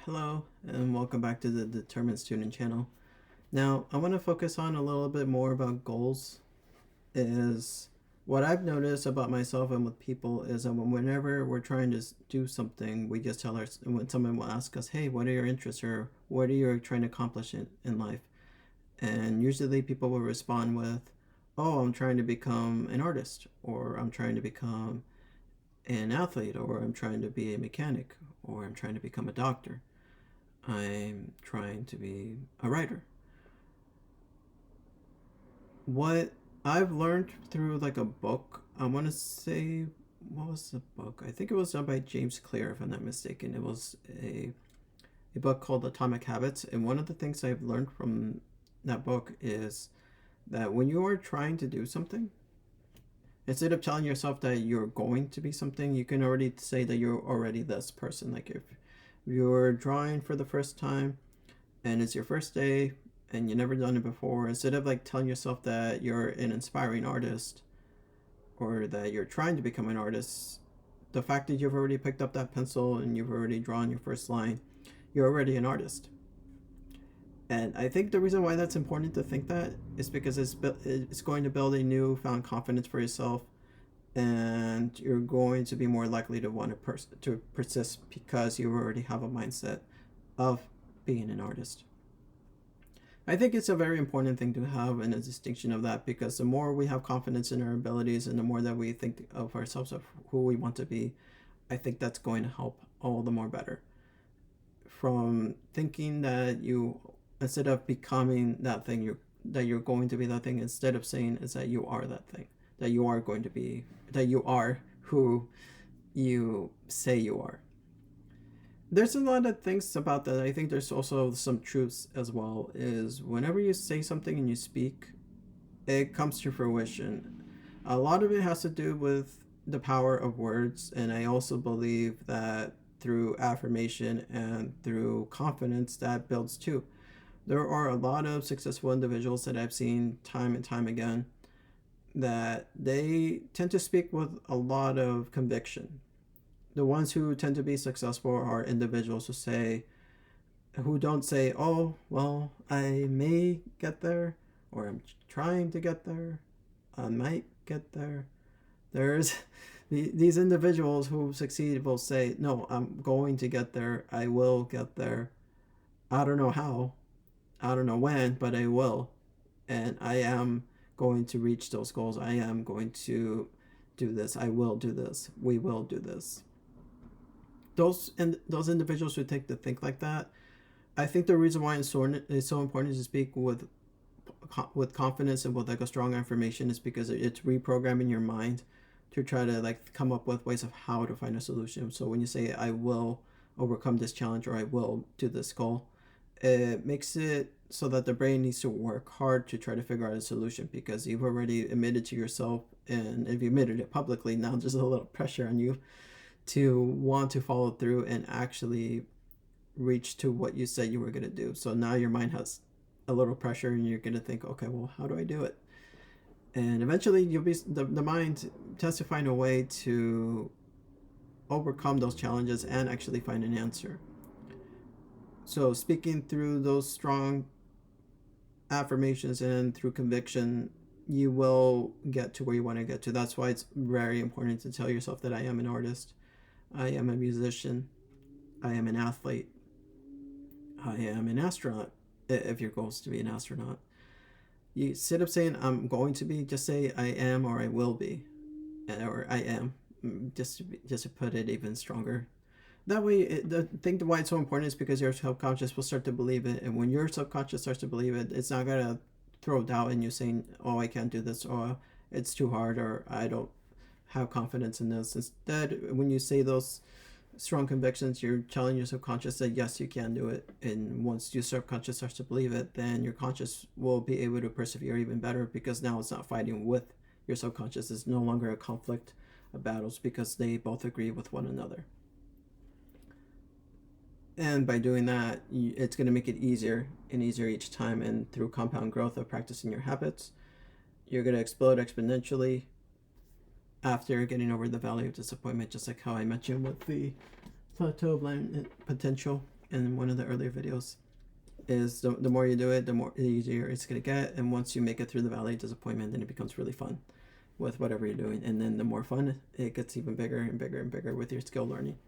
Hello, and welcome back to the Determined Student channel. Now, I want to focus on a little bit more about goals. Is what I've noticed about myself and with people is that whenever we're trying to do something, we just tell us, when someone will ask us, hey, what are your interests or what are you trying to accomplish in life? And usually people will respond with, oh, I'm trying to become an artist, or I'm trying to become an athlete, or I'm trying to be a mechanic, or I'm trying to become a doctor. I'm trying to be a writer. What I've learned through like a book, I want to say, what was the book? I think it was done by James Clear, if I'm not mistaken. It was a book called Atomic Habits. And one of the things I've learned from that book is that when you are trying to do something, instead of telling yourself that you're going to be something, you can already say that you're already this person. Like if you're drawing for the first time and it's your first day and you've never done it before, instead of like telling yourself that you're an inspiring artist or that you're trying to become an artist, the fact that you've already picked up that pencil and you've already drawn your first line, you're already an artist. And I think the reason why that's important to think that is because it's going to build a newfound confidence for yourself, and you're going to be more likely to want to persist because you already have a mindset of being an artist. I think it's a very important thing to have and a distinction of that, because the more we have confidence in our abilities and the more that we think of ourselves of who we want to be, I think that's going to help all the more better. From thinking that you, instead of becoming that thing, you're going to be that thing, instead of saying is that you are that thing, that you are going to be, that you are who you say you are. There's a lot of things about that. I think there's also some truths as well. Is whenever you say something and you speak, it comes to fruition. A lot of it has to do with the power of words, and I also believe that through affirmation and through confidence that builds too. There are a lot of successful individuals that I've seen time and time again that they tend to speak with a lot of conviction. The ones who tend to be successful are individuals who don't say, oh, well, I may get there, or I'm trying to get there, I might get there. There's these individuals who succeed will say, no, I'm going to get there, I will get there. I don't know how, I don't know when, but I will. And I am going to reach those goals. I am going to do this. I will do this. We will do this. Those individuals who take to think like that, I think the reason why it's so important to speak with confidence and with like a strong affirmation is because it's reprogramming your mind to try to like come up with ways of how to find a solution. So when you say I will overcome this challenge or I will do this goal, it makes it so that the brain needs to work hard to try to figure out a solution, because you've already admitted to yourself, and if you admitted it publicly, now there's a little pressure on you to want to follow through and actually reach to what you said you were going to do. So now your mind has a little pressure and you're going to think, okay, well, how do I do it? And eventually the mind tends to find a way to overcome those challenges and actually find an answer. So speaking through those strong affirmations and through conviction, you will get to where you want to get to. That's why it's very important to tell yourself that I am an artist, I am a musician, I am an athlete, I am an astronaut, if your goal is to be an astronaut. You instead of saying I'm going to be, just say I am or I will be, or I am, just to put it even stronger. That way, the thing why it's so important is because your subconscious will start to believe it, and when your subconscious starts to believe it, it's not gonna throw doubt in you saying, "Oh, I can't do this," or "It's too hard," or "I don't have confidence in this." Instead, when you say those strong convictions, you're telling your subconscious that yes, you can do it. And once your subconscious starts to believe it, then your conscious will be able to persevere even better, because now it's not fighting with your subconscious. It's no longer a conflict of battles because they both agree with one another. And by doing that, it's going to make it easier and easier each time. And through compound growth of practicing your habits, you're going to explode exponentially after getting over the valley of disappointment, just like how I mentioned with the plateau of potential. in one of the earlier videos, is the more you do it, the more easier it's going to get. And once you make it through the valley of disappointment, then it becomes really fun with whatever you're doing. And then the more fun, it gets even bigger and bigger and bigger with your skill learning.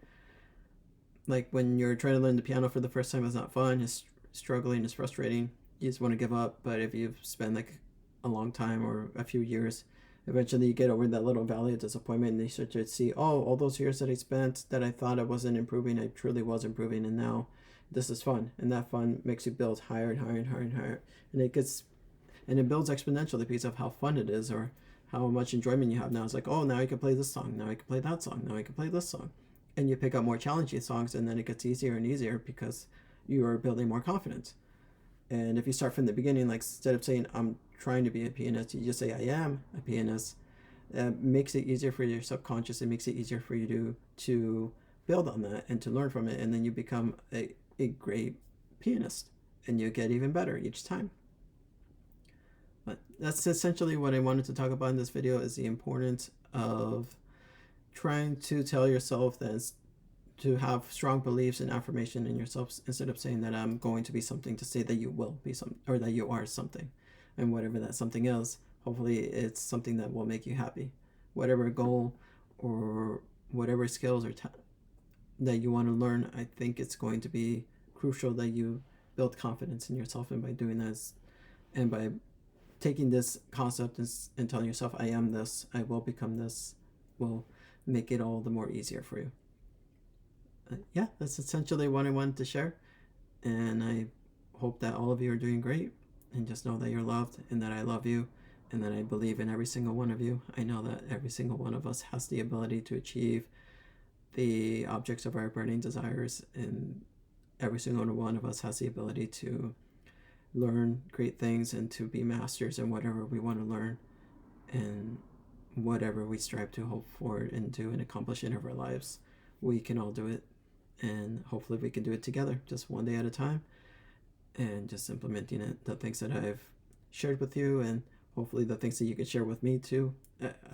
Like when you're trying to learn the piano for the first time, it's not fun, it's struggling, it's frustrating, you just want to give up. But if you've spent like a long time or a few years, eventually you get over that little valley of disappointment and you start to see, oh, all those years that I spent that I thought I wasn't improving, I truly was improving. And now this is fun, and that fun makes you build higher and higher and higher and higher, and it builds exponentially because of how fun it is, or how much enjoyment you have. Now it's like, oh, now I can play this song, now I can play that song, now I can play this song, and you pick up more challenging songs, and then it gets easier and easier because you are building more confidence. And if you start from the beginning, like instead of saying I'm trying to be a pianist, you just say I am a pianist. Makes it easier for your subconscious. It makes it easier for you to build on that and to learn from it, and then you become a great pianist, and you get even better each time. But that's essentially what I wanted to talk about in this video, is the importance of trying to tell yourself that to have strong beliefs and affirmation in yourself, instead of saying that I'm going to be something, to say that you will be something, or that you are something. And whatever that something is, hopefully it's something that will make you happy. Whatever goal or whatever skills or that you want to learn, I think it's going to be crucial that you build confidence in yourself. And by doing this, and by taking this concept and telling yourself, I am this, I will become this, will make it all the more easier for you. Yeah, that's essentially what I wanted to share. And I hope that all of you are doing great. And just know that you're loved, and that I love you, and that I believe in every single one of you. I know that every single one of us has the ability to achieve the objects of our burning desires, and every single one of us has the ability to learn great things and to be masters in whatever we want to learn, and whatever we strive to hope for and do and accomplish in our lives. We can all do it, and hopefully we can do it together, just one day at a time, and just implementing it, the things that I've shared with you, and hopefully the things that you could share with me too.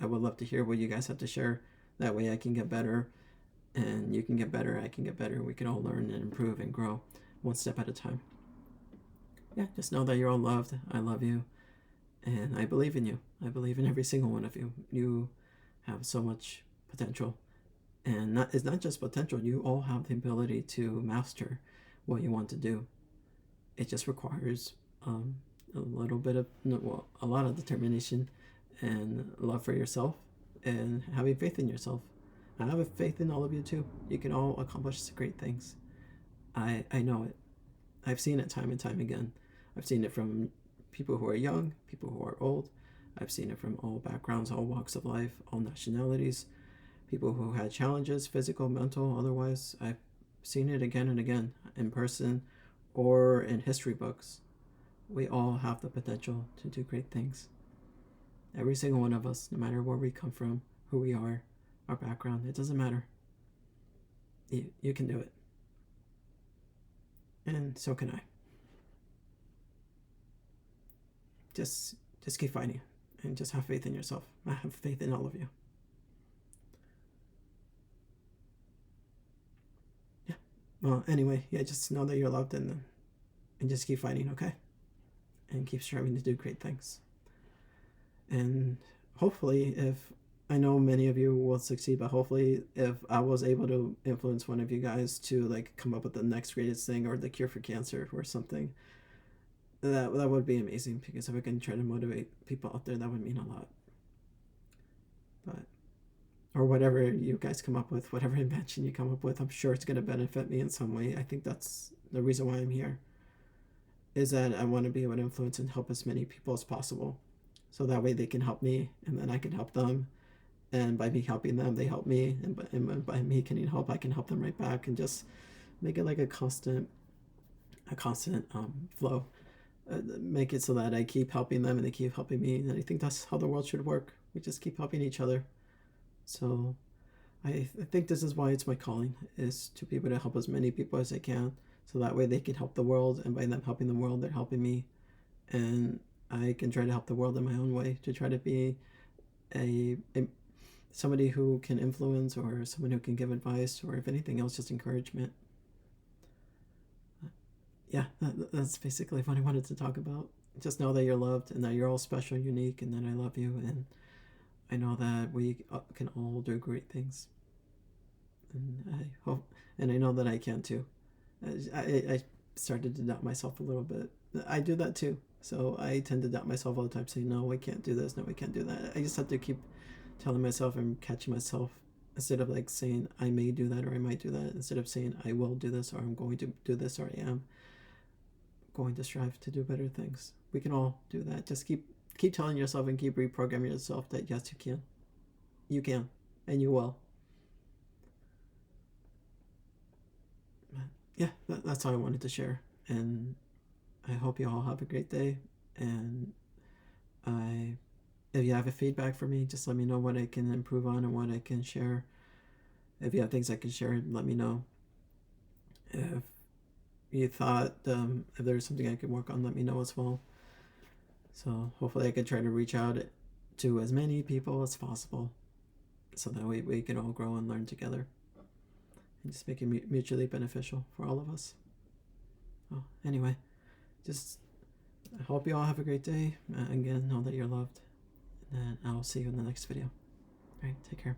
I would love to hear what you guys have to share. That way I can get better, and you can get better, I can get better. We can all learn and improve and grow one step at a time. Yeah, just know that you're all loved. I love you, and I believe in you. I believe in every single one of you. You have so much potential, and it's not just potential. You all have the ability to master what you want to do. It just requires a little bit of, well, a lot of determination and love for yourself, and having faith in yourself. I have faith in all of you too. You can all accomplish great things. I know it. I've seen it time and time again. I've seen it from people who are young, people who are old. I've seen it from all backgrounds, all walks of life, all nationalities, people who had challenges, physical, mental, otherwise. I've seen it again and again, in person or in history books. We all have the potential to do great things. Every single one of us, no matter where we come from, who we are, our background, it doesn't matter. You can do it. And so can I. Just keep fighting, and just have faith in yourself. I have faith in all of you. Yeah. Well, anyway, yeah, just know that you're loved, and just keep fighting, okay? And keep striving to do great things. And hopefully, if I know many of you will succeed, but hopefully if I was able to influence one of you guys to like come up with the next greatest thing, or the cure for cancer or something, that would be amazing, because if I can try to motivate people out there, that would mean a lot. But, or whatever you guys come up with, whatever invention you come up with, I'm sure it's going to benefit me in some way. I think that's the reason why I'm here, is that I want to be able to influence and help as many people as possible, so that way they can help me, and then I can help them, and by me helping them, they help me, and by me getting help, I can help them right back, and just make it like a constant flow. Make it so that I keep helping them and they keep helping me, and I think that's how the world should work. We just keep helping each other. So I think this is why it's my calling, is to be able to help as many people as I can, so that way they can help the world, and by them helping the world, they're helping me, and I can try to help the world in my own way, to try to be a somebody who can influence, or someone who can give advice, or if anything else, just encouragement. yeah, that's basically what I wanted to talk about. Just know that you're loved and that you're all special, unique, and that I love you, and I know that we can all do great things, and I hope, and I know that I can too. I started to doubt myself a little bit. I do that too. So I tend to doubt myself all the time, saying, no, I can't do this, no, I can't do that. I just have to keep telling myself and catching myself instead of like saying, I may do that or I might do that, instead of saying, I will do this or I'm going to do this or I am going to strive to do better things. We can all do that. Just keep telling yourself and keep reprogramming yourself that yes, you can, and you will. But yeah, that's all I wanted to share, and I hope you all have a great day. And I, if you have a feedback for me, just let me know what I can improve on and what I can share. If you have things I can share, let me know. If you thought if there's something I could work on, let me know as well. So hopefully I can try to reach out to as many people as possible, so that we can all grow and learn together, and just make it mutually beneficial for all of us. Oh, anyway, just I hope you all have a great day. Again, know that you're loved, and I'll see you in the next video. All right, take care.